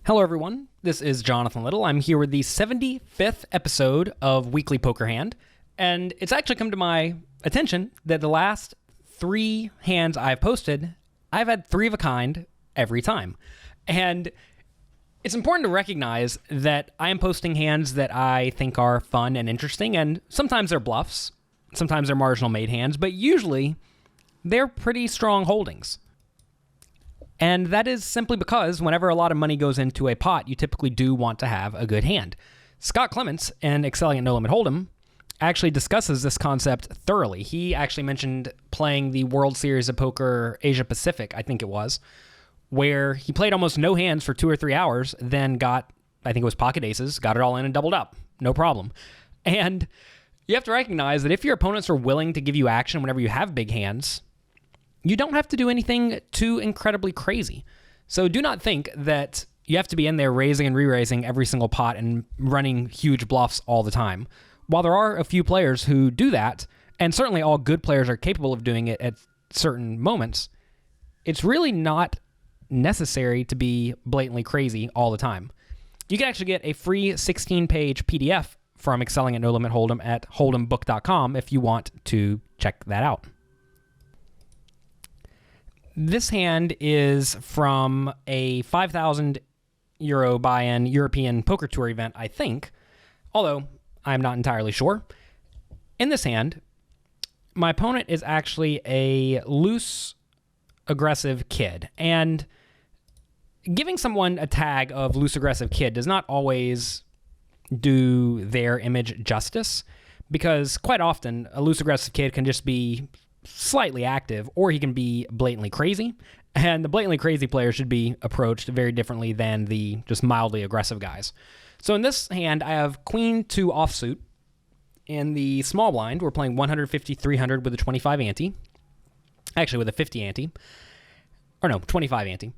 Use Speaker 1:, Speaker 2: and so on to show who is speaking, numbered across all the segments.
Speaker 1: Hello, everyone. This is Jonathan Little. I'm here with the 75th episode of Weekly Poker Hand, and it's actually come to my attention that the last 3 hands I've posted, I've had 3 of a kind every time. And it's important to recognize that I am posting hands that I think are fun and interesting, and sometimes they're bluffs, sometimes they're marginal made hands, but usually they're pretty strong holdings. And that is simply because whenever a lot of money goes into a pot, you typically do want to have a good hand. Scott Clements in Excelling at No Limit Hold'em actually discusses this concept thoroughly. He actually mentioned playing the World Series of Poker Asia Pacific, I think it was, where he played almost no hands for 2 or 3 hours, then got, I think it was pocket aces, got it all in and doubled up. No problem. And you have to recognize that if your opponents are willing to give you action whenever you have big hands, you don't have to do anything too incredibly crazy. So do not think that you have to be in there raising and re-raising every single pot and running huge bluffs all the time. While there are a few players who do that, and certainly all good players are capable of doing it at certain moments, it's really not necessary to be blatantly crazy all the time. You can actually get a free 16-page PDF from Excelling at No Limit Hold'em at hold'embook.com if you want to check that out. This hand is from a 5,000 euro buy-in European Poker Tour event, I think, although I'm not entirely sure. In this hand, my opponent is actually a loose, aggressive kid, and giving someone a tag of loose, aggressive kid does not always do their image justice, because quite often a loose, aggressive kid can just be slightly active, or he can be blatantly crazy, and the blatantly crazy player should be approached very differently than the just mildly aggressive guys. So in this hand, I have Queen 2 offsuit. In the small blind, we're playing 150-300 with a 25 ante. Actually, with a 50 ante. Or no, 25 ante.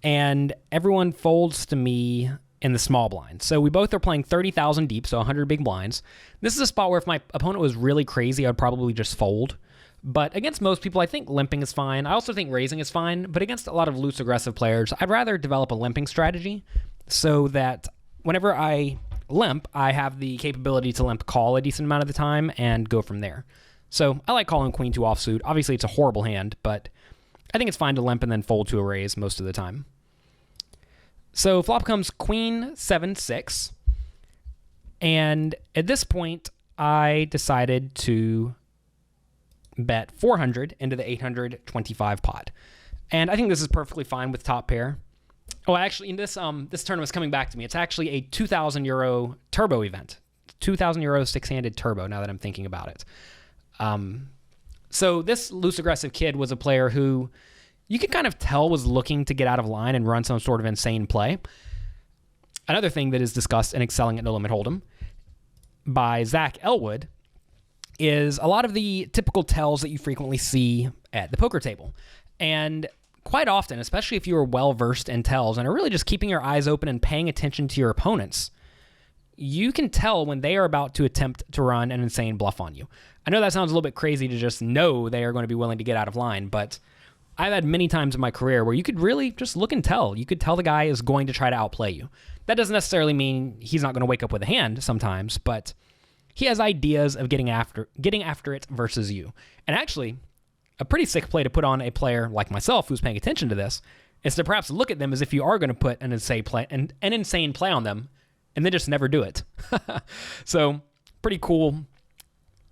Speaker 1: And everyone folds to me in the small blind. So we both are playing 30,000 deep, so 100 big blinds. This is a spot where if my opponent was really crazy, I would probably just fold. But against most people, I think limping is fine. I also think raising is fine, but against a lot of loose, aggressive players, I'd rather develop a limping strategy so that whenever I limp, I have the capability to limp call a decent amount of the time and go from there. So I like calling Queen 2 offsuit. Obviously, it's a horrible hand, but I think it's fine to limp and then fold to a raise most of the time. So flop comes Queen 7-6, and at this point, I decided to bet 400 into the 825 pot, and I think this is perfectly fine with top pair. Oh, actually, in this tournament's coming back to me. It's actually a 2,000 euro turbo event, 2,000 euro 6-handed turbo. Now that I'm thinking about it, so this loose aggressive kid was a player who you could kind of tell was looking to get out of line and run some sort of insane play. Another thing that is discussed in Excelling at No Limit Hold'em by Zach Elwood is a lot of the typical tells that you frequently see at the poker table. And quite often, especially if you are well-versed in tells and are really just keeping your eyes open and paying attention to your opponents, you can tell when they are about to attempt to run an insane bluff on you. I know that sounds a little bit crazy to just know they are going to be willing to get out of line, but I've had many times in my career where you could really just look and tell. You could tell the guy is going to try to outplay you. That doesn't necessarily mean he's not going to wake up with a hand sometimes, but he has ideas of getting after it versus you. And actually, a pretty sick play to put on a player like myself who's paying attention to this is to perhaps look at them as if you are going to put an insane play on them and then just never do it. So, pretty cool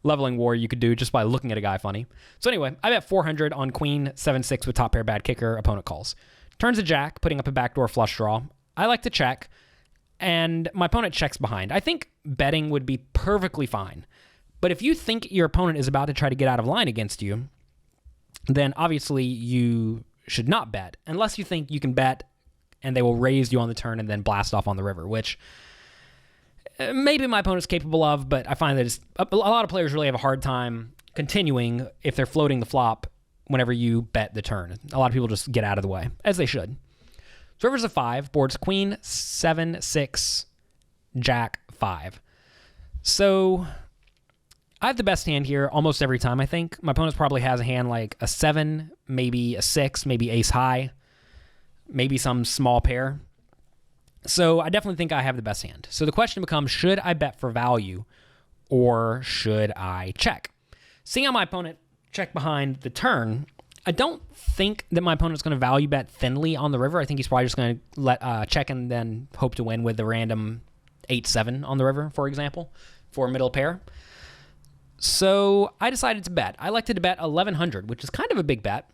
Speaker 1: leveling war you could do just by looking at a guy funny. So anyway, I bet 400 on Queen 7-6 with top pair bad kicker, opponent calls. Turns a jack, putting up a backdoor flush draw. I like to check, and my opponent checks behind. I think betting would be perfectly fine. But if you think your opponent is about to try to get out of line against you, then obviously you should not bet, unless you think you can bet and they will raise you on the turn and then blast off on the river, which maybe my opponent's capable of, but I find that a lot of players really have a hard time continuing if they're floating the flop whenever you bet the turn. A lot of people just get out of the way, as they should. So river's a 5, boards Queen 7-6, Jack 5. So I have the best hand here almost every time, I think. My opponent probably has a hand like a 7, maybe a 6, maybe ace high. maybe some small pair. So I definitely think I have the best hand. So the question becomes, should I bet for value or should I check? Seeing how my opponent checked behind the turn, I don't think that my opponent's going to value bet thinly on the river. I think he's probably just going to let check and then hope to win with the random 8-7 on the river, for example, for a middle pair. So I decided to bet. I elected to bet 1,100, which is kind of a big bet.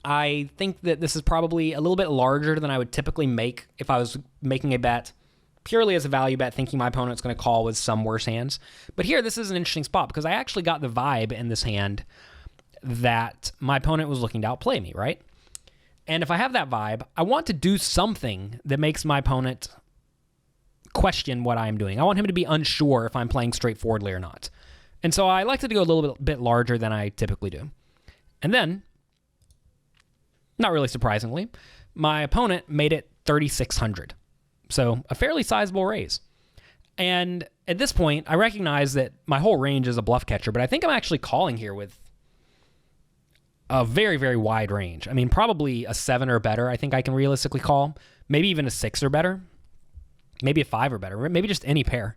Speaker 1: I think that this is probably a little bit larger than I would typically make if I was making a bet purely as a value bet, thinking my opponent's going to call with some worse hands. But here, this is an interesting spot because I actually got the vibe in this hand that my opponent was looking to outplay me, right? And if I have that vibe, I want to do something that makes my opponent question what I'm doing. I want him to be unsure if I'm playing straightforwardly or not. And so I elected to go a little bit larger than I typically do. And then, not really surprisingly, my opponent made it 3,600. So a fairly sizable raise. And at this point, I recognize that my whole range is a bluff catcher, but I think I'm actually calling here with a very, very wide range. I mean, probably a 7 or better, I think I can realistically call. Maybe even a 6 or better. Maybe a 5 or better. Maybe just any pair.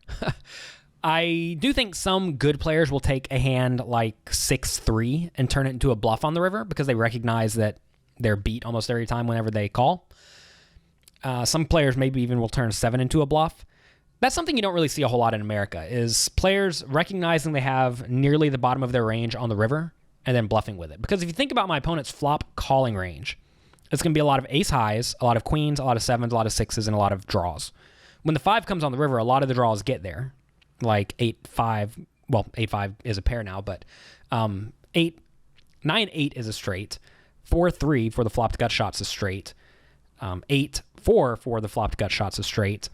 Speaker 1: I do think some good players will take a hand like 6-3 and turn it into a bluff on the river because they recognize that they're beat almost every time whenever they call. Some players maybe even will turn 7 into a bluff. That's something you don't really see a whole lot in America, is players recognizing they have nearly the bottom of their range on the river and then bluffing with it. Because if you think about my opponent's flop calling range, it's going to be a lot of ace highs, a lot of queens, a lot of 7s, a lot of 6s, and a lot of draws. When the 5 comes on the river, a lot of the draws get there. Like 8-5, well, 8-5 is a pair now, but 9-8 is a straight. 4-3 for the flopped gut shots is straight. 8-4 for the flopped gut shots is straight.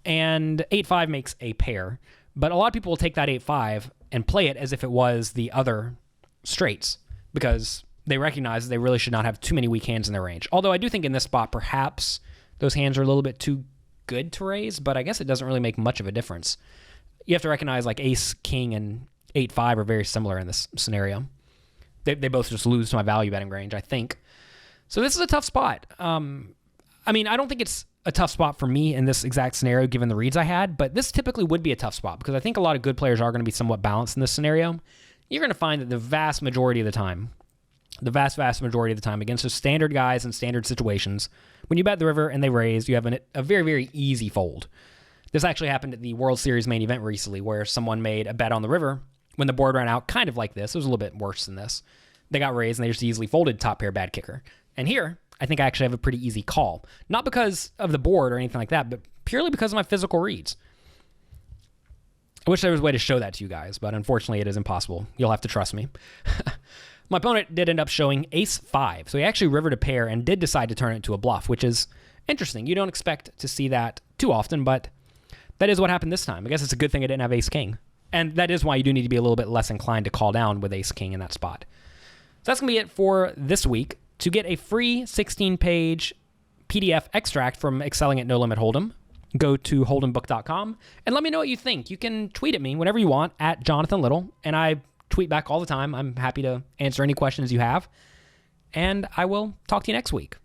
Speaker 1: And 8-5 makes a pair. But a lot of people will take that 8-5 and play it as if it was the other straights because they recognize that they really should not have too many weak hands in their range. Although I do think in this spot, perhaps those hands are a little bit too good to raise, but I guess it doesn't really make much of a difference. You have to recognize like ace, king, and 8-5 are very similar in this scenario. They both just lose to my value betting range, I think. So this is a tough spot. I mean, I don't think it's a tough spot for me in this exact scenario given the reads I had, but this typically would be a tough spot because I think a lot of good players are going to be somewhat balanced in this scenario. You're going to find that the vast majority of the time against the standard guys in standard situations, when you bet the river and they raise, you have a very, very easy fold. This actually happened at the World Series main event recently where someone made a bet on the river when the board ran out kind of like this. It was a little bit worse than this. They got raised and they just easily folded top pair bad kicker. And here, I think I actually have a pretty easy call. Not because of the board or anything like that, but purely because of my physical reads. I wish there was a way to show that to you guys, but unfortunately it is impossible. You'll have to trust me. My opponent did end up showing ace-5, so he actually rivered a pair and did decide to turn it into a bluff, which is interesting. You don't expect to see that too often, but that is what happened this time. I guess it's a good thing I didn't have ace-king. And that is why you do need to be a little bit less inclined to call down with ace-king in that spot. So that's going to be it for this week. To get a free 16-page PDF extract from Excelling at No Limit Hold'em, go to hold'embook.com and let me know what you think. You can tweet at me whenever you want at Jonathan Little, and I tweet back all the time. I'm happy to answer any questions you have, and I will talk to you next week.